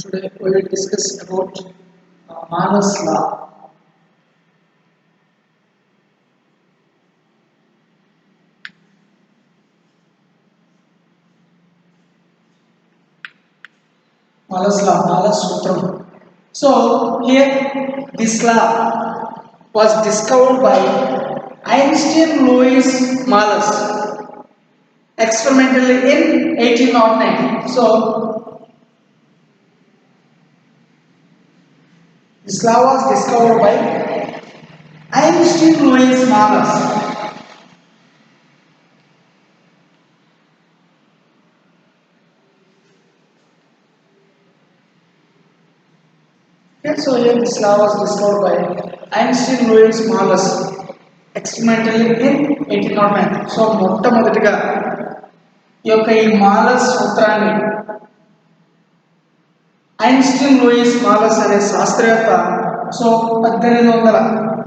Today we will discuss about Manas law. Malas Sutram. So here this law was discovered by Einstein Louis Malas experimentally in 1809. So this law was discovered by Einstein Louis Malas. Okay, so here this law was discovered by Einstein Louis Malas experimentally in 1809. So మొట్టమొదటిగా ఈ Malus సూత్రాన్ని Einstein Louis Malus అనే శాస్త్రవేత్త so 1809లో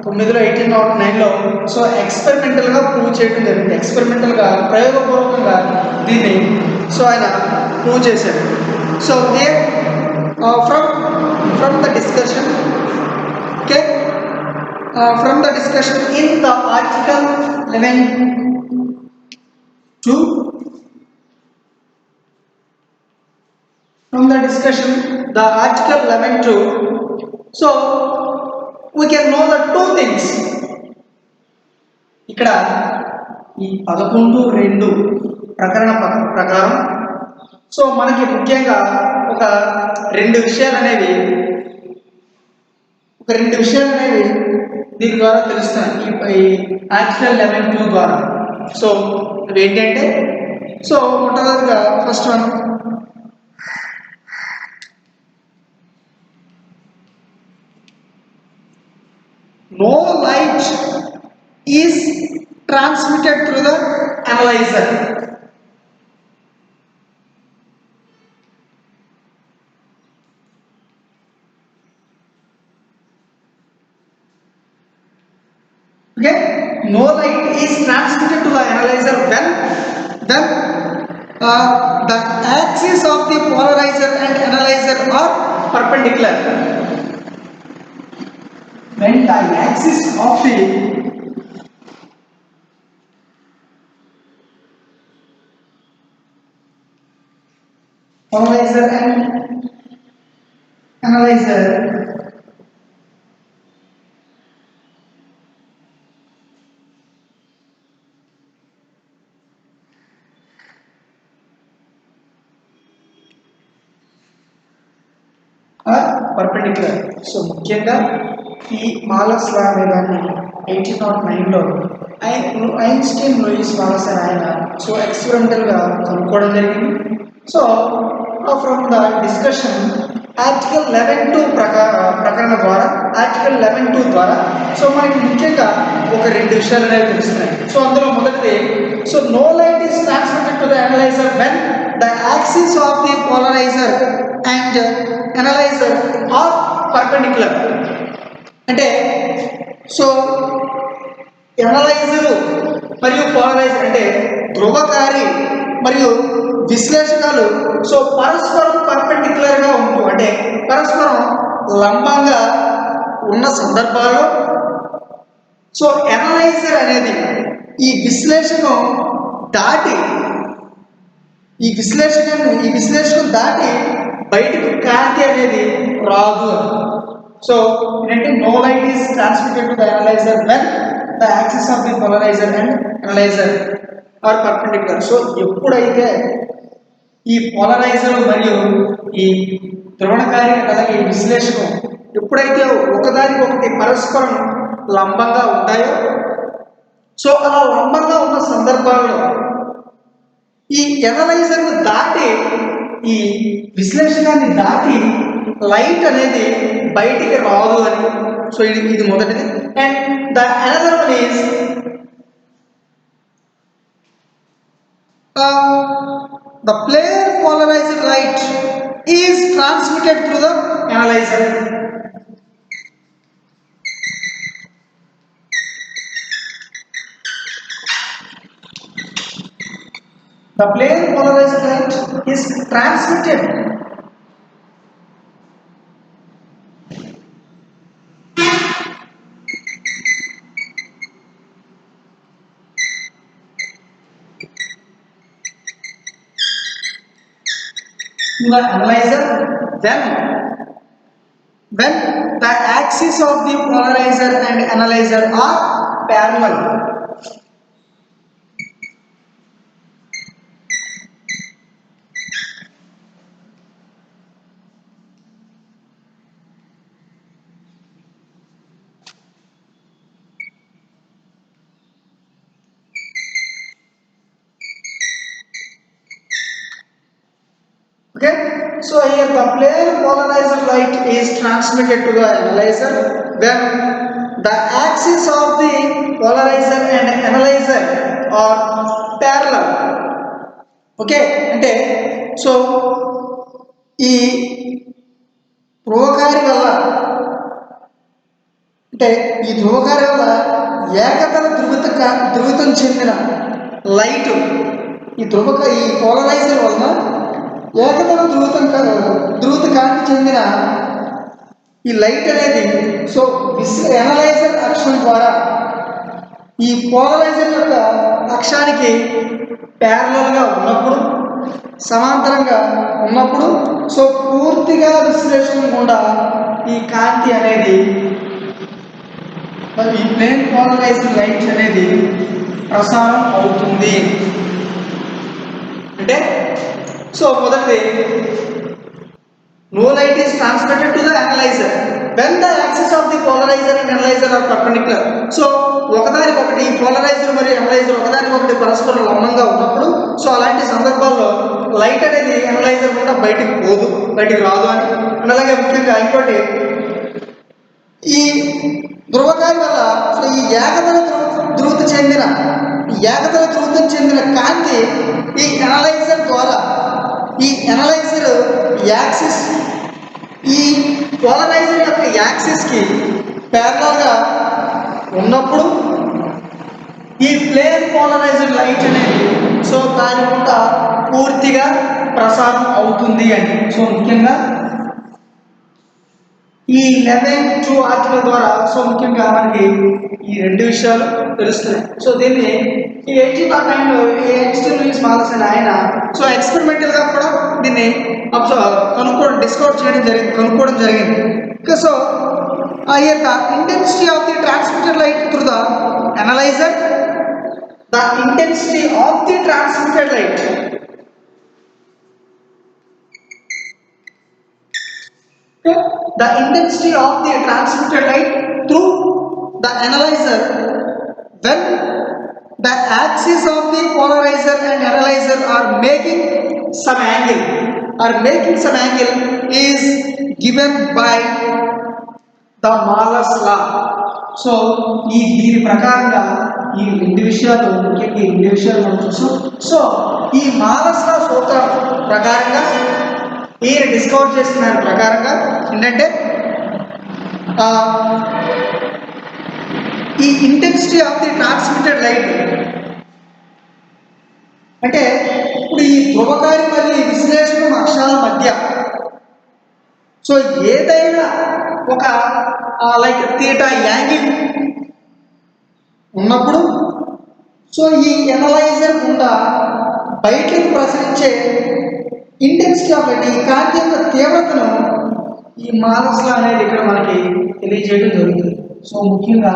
1809లో so ఎక్స్పెరిమెంటల్గా prove చేయడం జరిగింది. ఎక్స్పెరిమెంటల్గా ప్రయోగపూర్వకంగా దీన్ని so ఆయన prove చేశారు. So here from the discussion, okay, from the discussion in the article 11.2, from the discussion the article 11.2, so we can know the two things. ఇక్కడ ఈ 11.2 ప్రకరణ ప్రకారం సో మనకి ముఖ్యంగా ఒక రెండు విషయాలు అనేవి దీని ద్వారా తెలుస్తాయి ఈ ఆర్టికల్ 11.2 ద్వారా. సో అవి ఏంటంటే సో మొట్టమొదటిగా first one, no light is transmitted through the analyzer. Okay, no light is transmitted to the analyzer when the axis of the polarizer and analyzer are perpendicular. When the axis of the polarizer and analyzer perpendicular. So ముఖ్యంగా ఈ Malus లా అనే దాన్ని 1809లో Einstein Louis Malus అని ఆయన so ఎక్స్పెరిమెంటల్గా కనుక్కోవడం జరిగింది. So from the discussion article 11.2 ప్రకరణ ద్వారా article 11.2 ద్వారా సో మనకి ముఖ్యంగా ఒక రెండు విషయాలు అనేవి తెలుస్తున్నాయి. సో అందులో మొదటిది, so no light is transmitted to the analyser when the axis of the polariser and analyser are perpendicular. అంటే సో అనలైజరు మరియు పోలరైజర్ అంటే ధ్రువకారి మరియు విశ్లేషకాలు సో పరస్పరం పర్పెండిక్యులర్గా ఉంటూ అంటే పరస్పరం లంబంగా ఉన్న సందర్భాల్లో సో అనలైజర్ అనేది ఈ విశ్లేషణం దాటి ఈ విశ్లేషణం దాటి బయటకు కాంతి అనేది రాదు. సో ఏంటంటే no light is transmitted to the analyser when the axis of the polariser and analyser are perpendicular. So ఎప్పుడైతే ఈ పోలరైజర్ మరియు ఈ ధ్రువణకారి అలాగే ఈ విశ్లేషణం ఎప్పుడైతే ఒకదానికొకటి పరస్పరం లంబంగా ఉంటాయో సో అలా లంబంగా ఉన్న సందర్భాల్లో ఈ ఎనలైజర్ను దాటి ఈ విశ్లేషణాన్ని దాటి లైట్ అనేది బయటికి రాదు అని. సో ఇది మొదటిది. And the another one is the planar polarized light is transmitted through the analyzer. The plane polarized light is transmitted. To the analyzer, then when the axis of the polarizer and analyzer are parallel. Okay, so here the plane polarized light is transmitted to the analyzer when the axis of the polarizer and analyzer are parallel. Okay, అంటే so ఈ ధ్రువకారి వల్ల అంటే ఈ ధ్రువకారి వల్ల ఏకతల ధ్రువితం చెందిన light ఈ polariser వలన ఏకతల ధ్రువిత కాంతి చెందిన ఈ లైట్ అనేది సో ఎనలైజర్ అక్షం ద్వారా ఈ పోలరైజర్ యొక్క అక్షానికి ప్యారలల్గా ఉన్నప్పుడు సమాంతరంగా ఉన్నప్పుడు సో పూర్తిగా విశ్లేషణ గుండా ఈ కాంతి అనేది ఈ ప్లేన్ పోలరైజ్డ్ లైట్ అనేది ప్రసారం అవుతుంది. అంటే సో మొదటిది no light is transmitted to the analyzer when the axis of the polarizer and analyzer are perpendicular. So ఒకదానికొకటి పోలరైజర్ మరియు అనలైజర్ ఒకదానికొకటి పరస్పరం లంబంగా ఉన్నప్పుడు సో అలాంటి సందర్భాల్లో లైట్ అనేది అనలైజర్ కూడా బయటికి రాదు అని. అలాగే ముఖ్యంగా ఇంకోటి ఈ ధ్రువకారి వల్ల సో ఈ ఏకతల ధ్రువితం చెందిన కాంతి ఈ అనలైజర్ ద్వారా ఈ అనలైజర్ యాక్సిస్ ఈ పోలరైజర్ యొక్క యాక్సిస్కి ప్యారలల్గా ఉన్నప్పుడు ఈ ప్లేన్ పోలరైజ్డ్ లైట్ అనేది సో దాని గుండా పూర్తిగా ప్రసారం అవుతుంది అని. సో ముఖ్యంగా ఈ 11 ఆర్టికల్ ద్వారా సో ముఖ్యంగా మనకి ఈ రెండు విషయాలు తెలుస్తున్నాయి. సో దీన్ని ఈ 1809లో ఐన్స్టీన్ లూయిస్ మాలస్ అనే ఆయన సో ఎక్స్పెరిమెంటల్గా కూడా దీన్ని కనుక్కోవడం జరిగింది. సో ఆ యొక్క intensity of the transmitted light through the analyser, the intensity of the transmitted light the intensity of the transmitted light through the analyzer when the axis of the polarizer and analyzer are making some angle is given by the Malus law. So దీని ప్రకారంగా ఈ రెండు విషయాలు మనం చూసాం. So ఈ Malus లా సూత్రం ప్రకారంగా ఈయన డిస్కవర్ చేసిన దాని ప్రకారంగా ఏంటంటే ఈ intensity of the transmitted light అంటే ఇప్పుడు ఈ ధ్రువకారి మరియు విశ్లేషణ అక్షాల మధ్య సో ఏదైనా ఒక లైక్ థీటా యాంగిల్ ఉన్నప్పుడు సో ఈ ఎనలైజర్ గుండా బయటకు ప్రసరించే ఇంటెన్సిటీ ఆఫ్ లైట్ ఈ కాంతి యొక్క తీవ్రతను ఈ మాలస్ లా అనేది ఇక్కడ మనకి తెలియజేయడం జరుగుతుంది. సో ముఖ్యంగా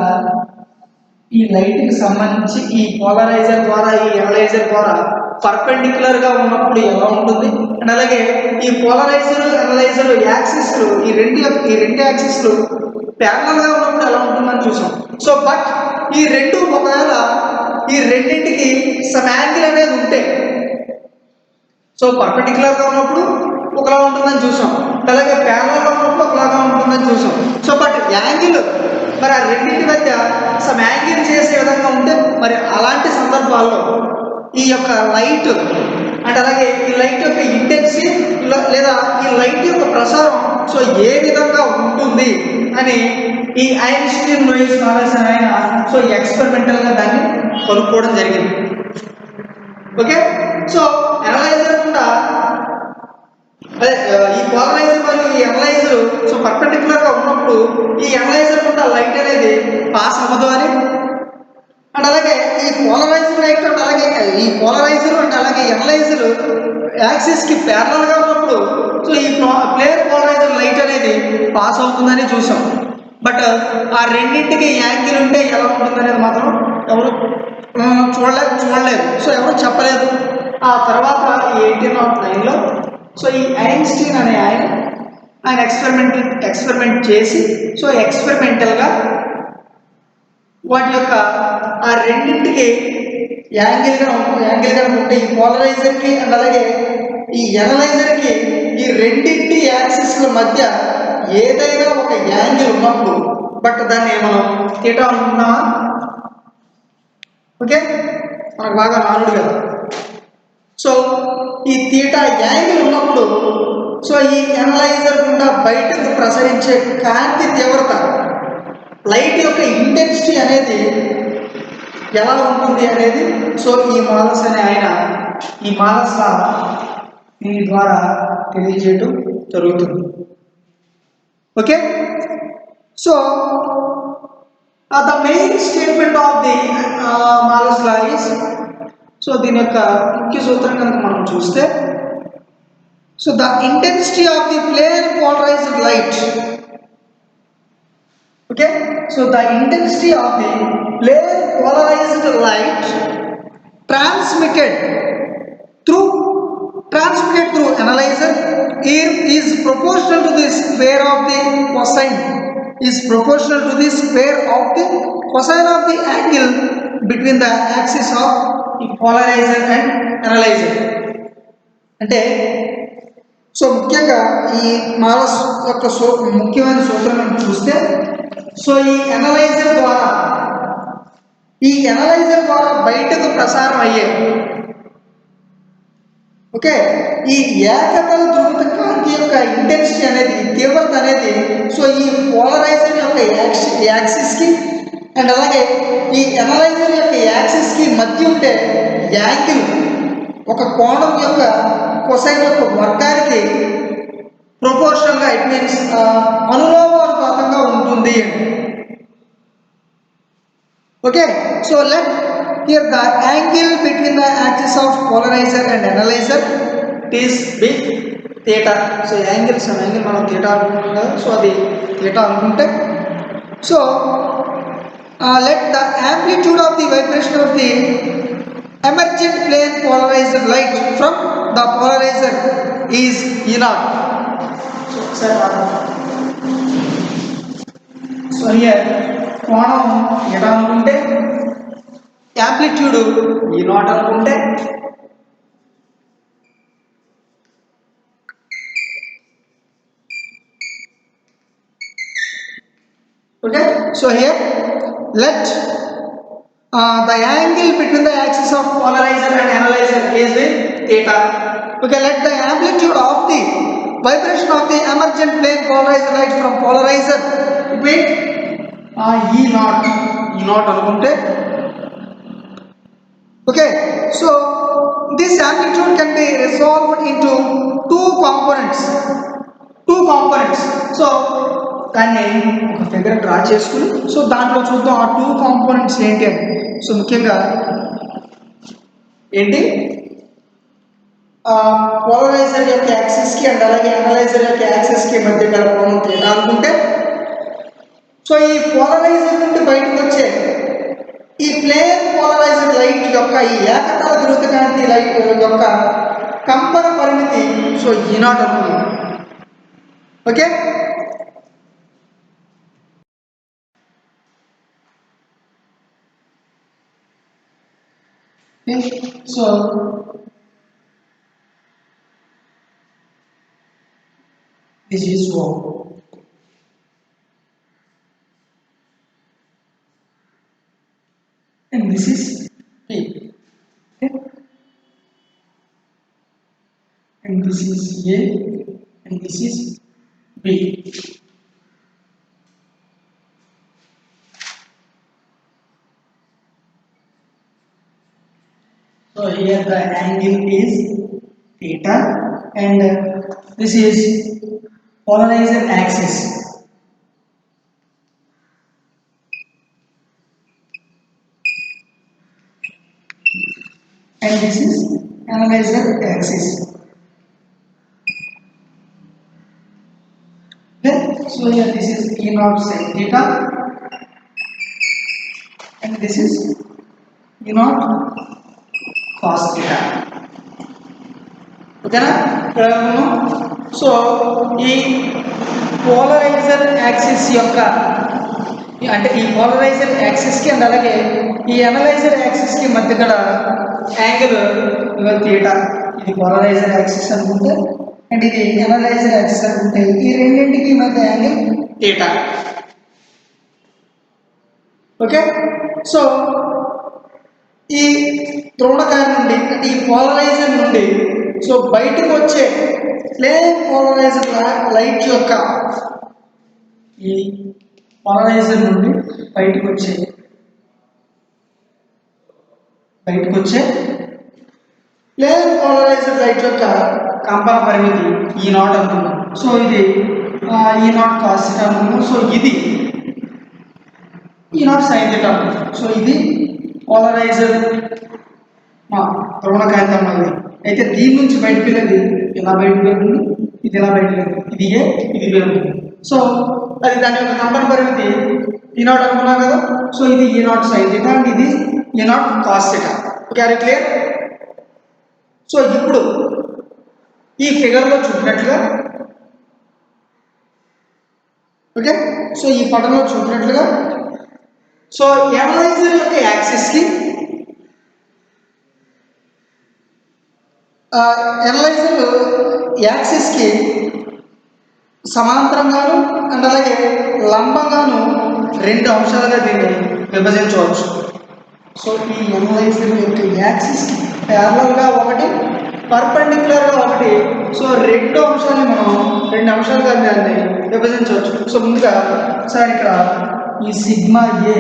ఈ లైట్కి సంబంధించి ఈ పోలరైజర్ ద్వారా ఈ అనలైజర్ ద్వారా పర్పెండిక్యులర్గా ఉన్నప్పుడు ఎలా ఉంటుంది అండ్ అలాగే ఈ పోలరైజర్ అనలైజర్ యాక్సిస్లు ఈ రెండు యాక్సిస్లు ప్యారలల్గా ఉన్నప్పుడు ఎలా ఉంటుందని చూసాం. సో బట్ ఈ రెండు ఒకవేళ ఈ రెండింటికి సమ్ యాంగిల్ అనేది ఉంటే సో పర్పెండిక్యులర్గా ఉన్నప్పుడు ఒకలా ఉంటుందని చూసాం, అలాగే ప్యారలల్గా ఉన్నప్పుడు ఒకలాగా ఉంటుందని చూసాం. సో బట్ యాంగిల్ మరి ఆ రెండింటి మధ్య సమ్ యాంగిల్ చేసే విధంగా ఉంటే మరి అలాంటి సందర్భాల్లో ఈ యొక్క లైట్ అండ్ అలాగే ఈ లైట్ యొక్క ఇంటెన్సిటీ లేదా ఈ లైట్ యొక్క ప్రసారం సో ఏ విధంగా ఉంటుంది అని ఈ ఐన్స్టీన్ లూయిస్ మాలస్ ఆయన సో ఎక్స్పెరిమెంటల్గా దాన్ని కనుక్కోవడం జరిగింది. ఓకే. సో అనలైజర్ కూడా అదే ఈ పోలరైజర్ మరియు ఈ అనలైజర్ సో పర్పెండిక్యులర్ గా ఉన్నప్పుడు ఈ అనలైజర్ కూడా లైట్ అనేది పాస్ అవ్వదు అని, అండ్ అలాగే ఈ పోలరైజర్ లైట్ అండ్ అలాగే ఈ పోలరైజర్ అండ్ అలాగే అనలైజర్ యాక్సిస్ కి ప్యారలల్ గా ఉన్నప్పుడు సో ఈ ప్లేన్ పోలరైజర్ లైట్ అనేది పాస్ అవుతుందని చూసాం. బట్ ఆ రెండింటికి యాంగిల్ ఉంటే ఎలా ఉంటుందనేది మాత్రం ఎవరు చూడలేదు, సో ఎవరు చెప్పలేదు. ఆ తర్వాత ఈ 1809లో సో ఈ ఐన్స్టీన్ అనే ఆయన ఎక్స్పెరిమెంట్ చేసి సో ఎక్స్పెరిమెంటల్గా వాటి యొక్క ఆ రెండింటికి యాంగిల్గా ఉంటే ఈ పోలరైజర్కి అండ్ అలాగే ఈ ఎనలైజర్కి ఈ రెండింటి యాక్సిస్ల మధ్య ఏదైనా ఒక యాంగిల్ ఉన్నప్పుడు, బట్ దాన్ని మనం థీటా అనుకుంటున్నామా? ఓకే, మనకు బాగా నానుడు కదా. సో ఈ థీటా యాంగిల్ ఉన్నప్పుడు సో ఈ ఎనలైజర్ గుండా బయటకు ప్రసరించే కాంతి తీవ్రత, లైట్ యొక్క ఇంటెన్సిటీ అనేది ఎలా ఉంటుంది అనేది సో ఈ మాలస్ అనే ఆయన ఈ మాలస్ దీని ద్వారా తెలియజేయడం జరుగుతుంది. Okay. So the main statement of the Malus law is, so దీని యొక్క ముఖ్య సూత్రం కనుక మనం చూస్తే, so the intensity of the plane polarised light, okay, so the intensity of the plane polarized light transmitted through analyzer is proportional to the square of the cosine of the angle between the axis of the polarizer and analyzer. అంటే so ముఖ్యంగా ఈ Malus యొక్క ముఖ్యమైన సూత్రం చూస్తే, so ఈ analyser ద్వారా బయటకు ప్రసారం అయ్యే ఓకే ఈ ఏకతల ధ్రువిత కాంతి యొక్క ఇంటెన్సిటీ అనేది, తీవ్రత అనేది సో ఈ పోలరైజర్ యొక్క యాక్సిస్కి అండ్ అలాగే ఈ ఎనలైజర్ యొక్క యాక్సిస్కి మధ్య ఉండే యాంగిల్ ఒక కోణం యొక్క కొసైన్ యొక్క వర్గానికి ప్రొపోర్షనల్గా, ఇట్ మీన్స్ అనులోమానుపాతంగా ఉంటుంది. Okay. So let here the angle between the axis of polariser and analyser is big theta. So angle మనం థీటా అనుకుంటున్నాం కదా, సో అది థీటా అనుకుంటే, so let the amplitude of the vibration of the emergent plane polarized light from the polarizer is E0. So here కోణం ఎలా అనుకుంటే amplitude E0 అనుకుంటే, okay, so here let the angle between the axis of polarizer and analyzer is with theta. Okay, let the amplitude of the vibration of the emergent plane polarized light from polarizer be E0 అనుకుంటే, okay, so this amplitude can be resolved into two components. So దాన్ని ఒక figure draw చేసుకుని so దాంట్లో చూద్దాం ఆ two components ఏంటి అని. So ముఖ్యంగా ఏంటి, పోలరైజర్ యొక్క యాక్సిస్కి అండ్ అలాగే అనలైజర్ యొక్క యాక్సిస్కి మధ్య గల కోణం థీటా అనుకుంటే, సో ఈ పోలరైజర్ నుండి బయటకు వచ్చే ఈ ప్లేన్ పోలరైజర్ లైట్ యొక్క ఈ ఏకతల ధ్రువిత కాంతి లైట్ యొక్క కంపన పరిమితి సో E0 అనుకుందాం. Okay. So this is O and this is P, okay? And this is A and this is B. So So here the angle is theta, and this is polarizer axis. And this is analyzer axis. Okay, so here this is E naught sin theta, and this is E naught cos theta. Okay na? So ఈ polariser axis యొక్క అంటే ఈ polariser axis కి and అలాగే ఈ analyser axis కి మధ్య గల యాంగిల్ థీటా. ఇది పోలరైజర్ యాక్సిస్ అనుకుంటే అండ్ ఇది అనలైజర్ యాక్సిస్ అనుకుంటే ఈ రెండింటికి మధ్య యాంగిల్ థీటా. ఓకే, సో ఈ త్రోణకారం నుండి అంటే ఈ పోలరైజర్ నుండి సో బయటకు వచ్చే ప్లేన్ పోలరైజర్ లైట్ యొక్క ఈ పోలరైజర్ నుండి బయటకు వచ్చే ప్లేన్ పోలరైజర్ లైట్ యొక్క కంపన పరిమితి ఈ నాట్ అనుకున్నాం. సో ఇది ఈ నాట్ కాస్ థీటా అనుకున్నాం. సో ఇది ఈ నాట్ సైన్ థీటా అనుకున్నాం. సో ఇది పోలరైజర్ త్రోణకాంతం అనేది. అయితే దీని నుంచి బయటకు వెళ్ళేది ఇలా బయటకు వెళ్తుంది, ఇది ఇలా బయటకు వెళ్తుంది, ఇది ఏ ఇది వెళ్తుంది. సో అది దాని యొక్క కంపన పరిమితి ఈ నాట్ అనుకున్నాం కదా. సో ఇది ఈ నాట్ సైన్ థీటా అండ్ ఇది ఈ నాట్ కాస్ థీటా. ఓకే, అది క్లియర్. సో ఇప్పుడు ఈ ఫిగర్లో చూపినట్లుగా ఓకే, సో ఈ పటంలో చూపినట్లుగా సో అనలైజర్ యొక్క యాక్సిస్కి అనలైజర్ యాక్సిస్కి సమాంతరంగాను అండ్ అలాగే లంబంగాను రెండు అంశాలుగా దీన్ని విభజించవచ్చు. సో ఈ అనలైజర్ యొక్క యాక్సిస్కి ప్యారలల్గా ఒకటి, పర్పెండిక్యులర్గా ఒకటి. సో రెండు అంశాలుగా దాన్ని విభజించవచ్చు. సో ముందుగా సార్ ఇక్కడ ఈ sigma A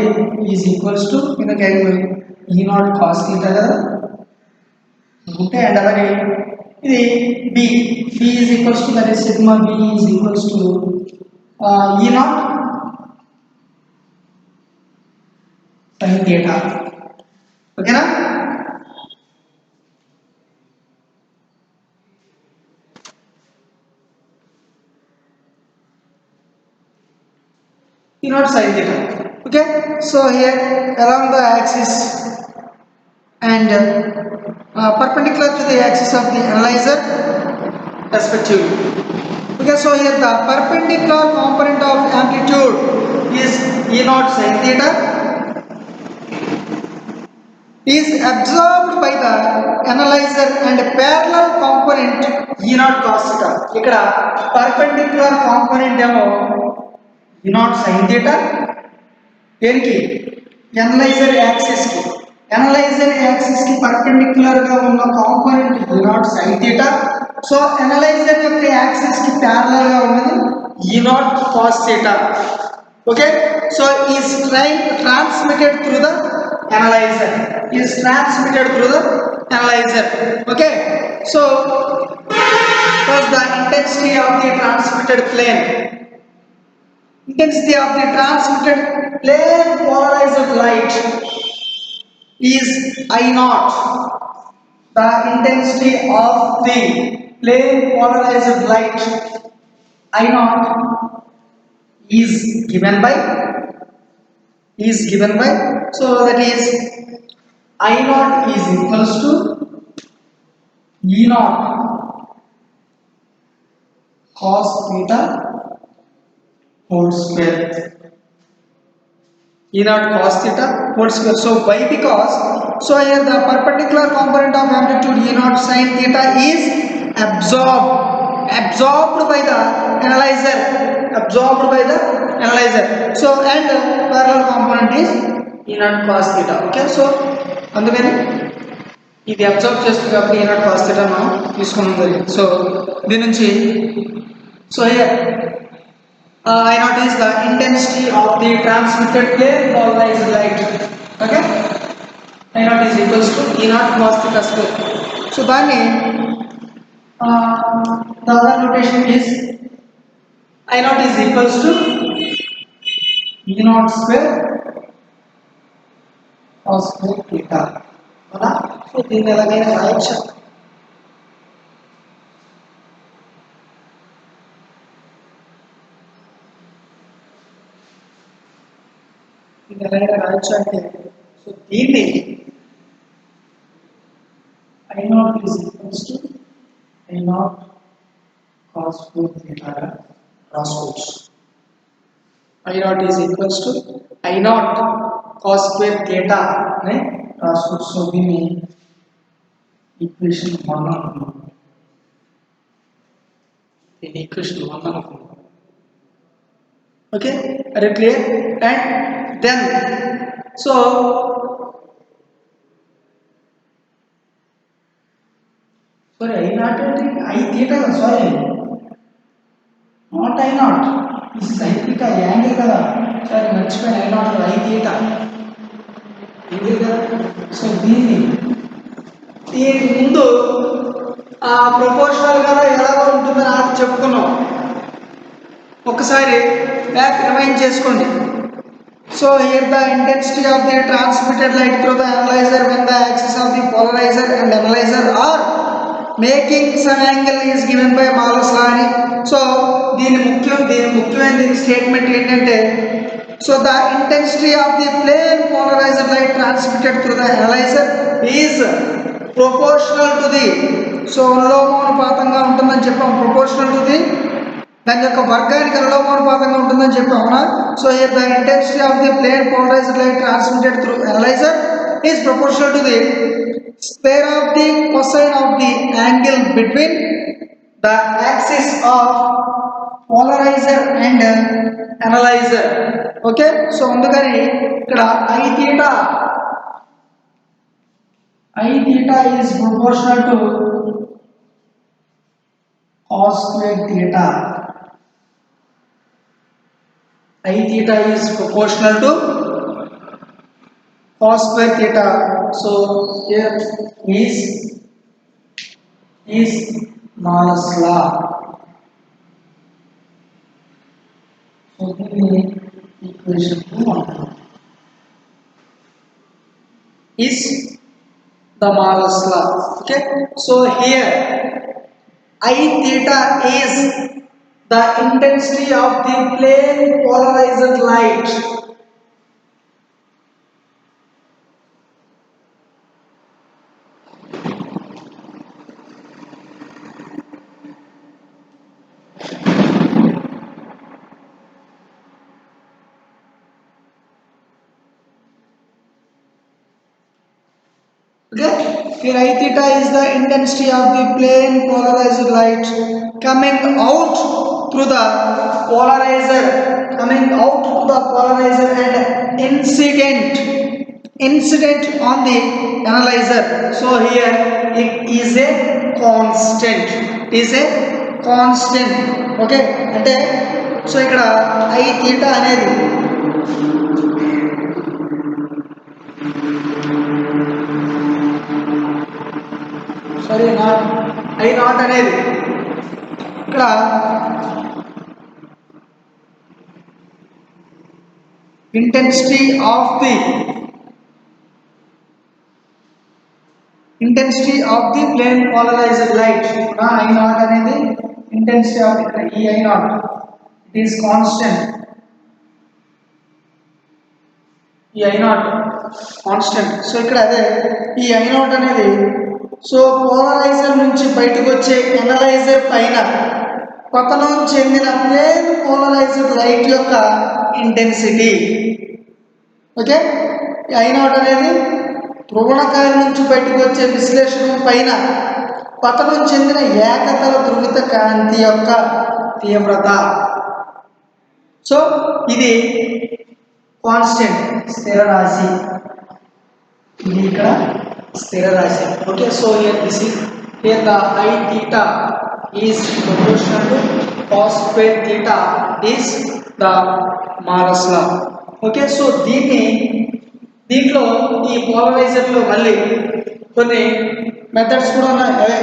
is equals to మనకి ఈ నాట్ కాస్ థీటా కదా ఉంటే, అండ్ అలాగే ఇది B is equals to that is sigma B is equals to E naught sine theta. ఓకేనా? E naught sin theta. Okay, so here along the axis and perpendicular to the axis of the analyzer respectively. Okay, so here the perpendicular component of amplitude is E naught sin theta is absorbed by the analyzer and parallel component E naught cos theta. ఇక్కడ perpendicular component ఏమో E naught sin theta, దేనికి analyser axis కి perpendicular గా ఉన్న component E naught sin theta. So analyser యొక్క axis కి parallel గా ఉన్నది E naught cos theta. Okay, so is transmitted through the analyser. Okay, so the intensity of the transmitted plane polarized light is I naught. The intensity of the plane polarized light I naught is given by so that is I naught is equals to E naught cos theta whole square. E naught cos theta whole square. So why? Because so here the perpendicular component of amplitude E naught sin theta is absorbed by the analyzer. So and parallel component is E naught cos theta. Okay, so అందుకని ఇది observe చేస్తుంది కాబట్టి E naught cos theta మనం తీసుకున్నాం జరిగింది. So దీని నుంచి so here I naught is the intensity of the transmitted plane polarized light. Okay, I naught naught is equals to E naught cos theta square. So దాన్ని the other notation is I naught is equals to E naught square cos square theta. అవునా? So దీన్ని ఎలాగైనా రాయొచ్చు. దీన్ని ఎలాగైనా రాయొచ్చు అంటే so దీన్ని I naught is equals to I naught cos square theta రాసుకోవచ్చు. I naught is equals to I naught cos square theta అని రాసుకోవచ్చు. సో దీన్ని ఈక్వేషన్ 1 అనుకున్నాం. దీన్ని ఈక్వేషన్ 1 అనుకున్నాం. Okay, are you clear? And then so sorry, I naught I theta, sorry, not I naught, this is I theta angle kada, sorry, మర్చిపోయాను. I naught I theta angle కదా. So దీనికి ముందు proportional గా ఎలాగో ఉంటుందని ఆట చెప్పుకున్నాం. ఒకసారి బ్యాక్ రిమైండ్ చేసుకోండి. So here the intensity of the transmitted light through the analyzer when the axis of the polarizer and analyzer are making some angle is given by Malus law అని. So దీని ముఖ్యమైన statement ఏంటంటే so the intensity of the plane polarized light transmitted through the analyzer is proportional to the so అనులోమానుపాతంగా ఉంటుందని చెప్పాం. proportional to the దాని యొక్క వర్గానికి అనులోమానుపాతంగా ఉంటుందని చెప్పాం. అవునా? So here the intensity of the plane polarised light transmitted through analyser is proportional to the square of the cosine of the angle between the axis of polariser and analyser. Okay, so అందుకని ఇక్కడ I theta is proportional to cos square theta. I theta is proportional to cos square theta. So here is Malus law. So the equation 2 is the Malus law. Okay, so here I theta is the intensity of the plane polarized light. Okay, here I theta is the intensity of the plane polarized light coming out through the polarizer, and incident on the analyzer. So here it is a constant. Okay, అంటే so ఇక్కడ I theta అనేది I naught అనేది ఇక్కడ intensity of the plane polarized light. I naught అనేది intensity of I naught, it is constant. I naught constant. So ఇక్కడ అదే ఈ I naught అనేది సో పోలరైజర్ నుంచి బయటకు వచ్చే ఎనలైజర్ పైన పతనం చెందిన ప్లేన్ పోలరైజ్డ్ లైట్ యొక్క ఇంటెన్సిటీ. ఓకే, I naught అనేది ధ్రువణకాయం నుంచి బయటకు వచ్చే విశ్లేషణం పైన పతనం చెందిన ఏకతల ధ్రువిత కాంతి యొక్క తీవ్రత. సో ఇది కాన్స్టెంట్, స్థిర రాశి. ఇది ఇక్కడ స్థిర రాశి. Okay, so here the I theta is proportional to cos square theta is the Malus law. Okay, so దీంట్లో ఈ పోలరైజర్లో మళ్ళీ కొన్ని మెథడ్స్ కూడా ఉన్నాయి. అవే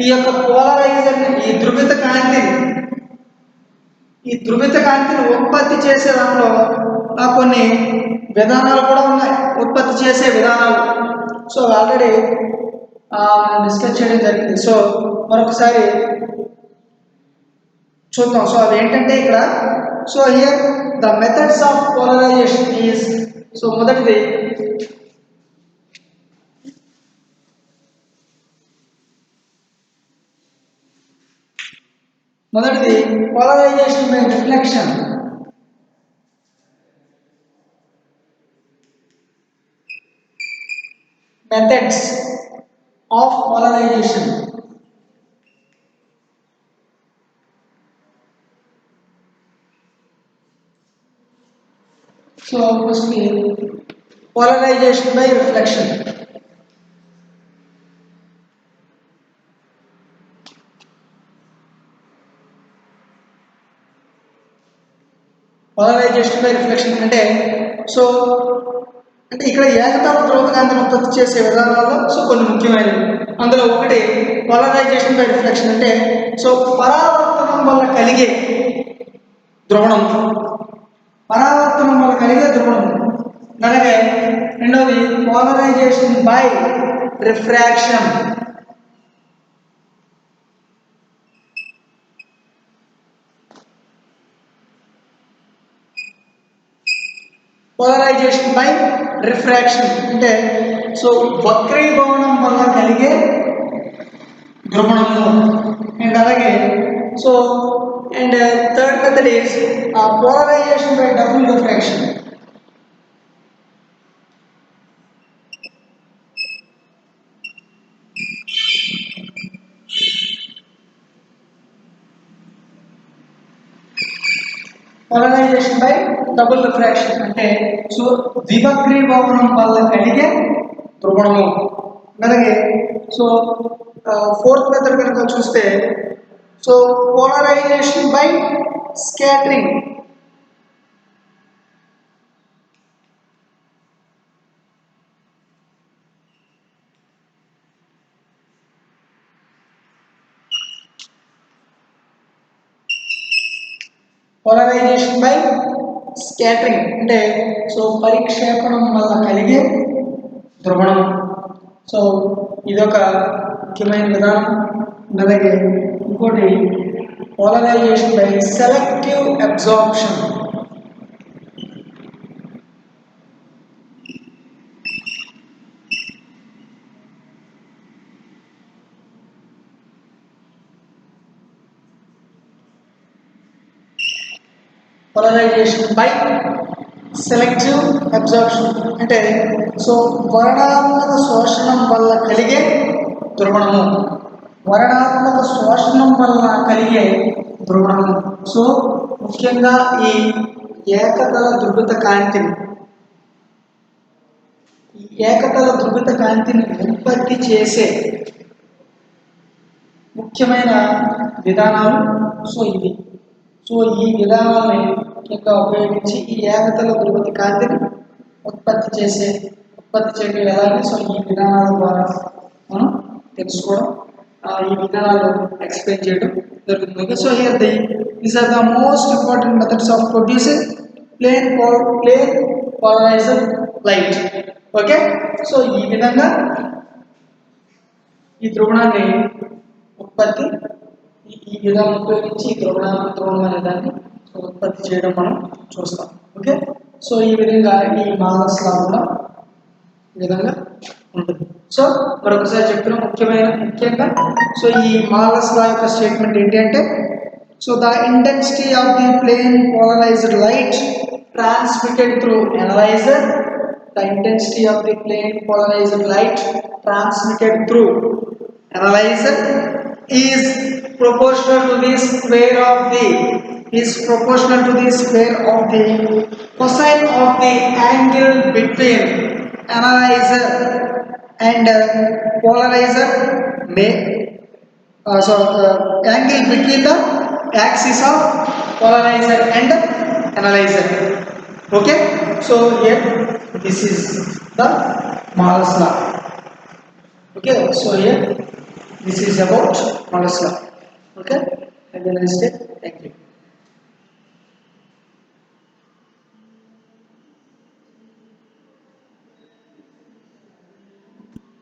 ఈ యొక్క పోలరైజర్ని ఈ ధృవిత కాంతిని ఉత్పత్తి చేసే దానిలో కొన్ని విధానాలు కూడా ఉన్నాయి, ఉత్పత్తి చేసే విధానాలు. సో ఆల్రెడీ డిస్కస్ చేయడం జరిగింది. సో మరొకసారి చూద్దాం. సో అవి ఏంటంటే ఇక్కడ, so here the methods of polarisation is, so మొదటిది polarisation by reflection. Methods of polarisation. So first polarisation by reflection. Polarisation by reflection అంటే, సో అంటే ఇక్కడ ఏకతాప ధ్రువకాంతిని ఉత్పత్తి చేసే విధానాల్లో సో కొన్ని ముఖ్యమైనవి. అందులో ఒకటి పోలరైజేషన్ బై రిఫ్లెక్షన్ అంటే, సో పరావర్తనం వల్ల కలిగే ధ్రువణం. అలాగే రెండవది polarisation by refraction. Polarisation by refraction అంటే, సో వక్రీభవనం వల్ల కలిగే ధ్రువణము. అండ్ అలాగే so and third method is polarisation by double refraction. Polarisation by double refraction అంటే, సో ద్వివక్రీభవనం వల్ల కలిగే ధ్రువణము. అలాగే సో ఫోర్త్ మెథడ్ కనుక చూస్తే, so polarisation by scattering. Polarisation by scattering అంటే, సో పరిక్షేపణం వల్ల కలిగే ధ్రువణం. సో ఇదొక ముఖ్యమైన విధానం. అలాగే ఇంకోటి polarisation by selective absorption. Polarisation by selective absorption అంటే, సో వర్ణాత్మక శోషణం వల్ల కలిగే ధ్రువణము. సో ముఖ్యంగా ఈ ఏకతల ధృవిత కాంతిని ఉత్పత్తి చేసే ముఖ్యమైన విధానాలు సో ఇవి. సో ఈ విధానాన్ని ముఖ్యంగా ఉపయోగించి ఈ ఏకతల ధృవిత కాంతిని ఉత్పత్తి చేయడం ఎలాగే, సో ఈ విధానాల ద్వారా మనం తెలుసుకోవడం, ఈ విధానాలు ఎక్స్ప్లెయిన్ చేయడం జరుగుతుంది. So here these are the most important methods of producing plane polariser light. Okay, so ఈ విధంగా ఈ ధ్రువణాన్ని ఈ విధానం ఉపయోగించి ఈ ధ్రువణం అనే దాన్ని ఉత్పత్తి చేయడం మనం చూస్తాం. ఓకే, సో ఈ విధంగా ఈ మాలస్ లా కూడా ఈ విధంగా ఉంటుంది. సో మరొకసారి చెప్తున్నాం ముఖ్యంగా సో ఈ మాలస్ లా యొక్క స్టేట్మెంట్ ఏంటి అంటే, so the intensity of the plane polarised light transmitted through analyser, the intensity of the plane polarized light transmitted through analyzer is proportional to the square of the cosine of the angle between analyzer and polarizer angle between the axis of polarizer and analyzer. Okay, so here this is the Malus law. Okay, so here this is about Malus law. Okay, have a nice day. Thank you.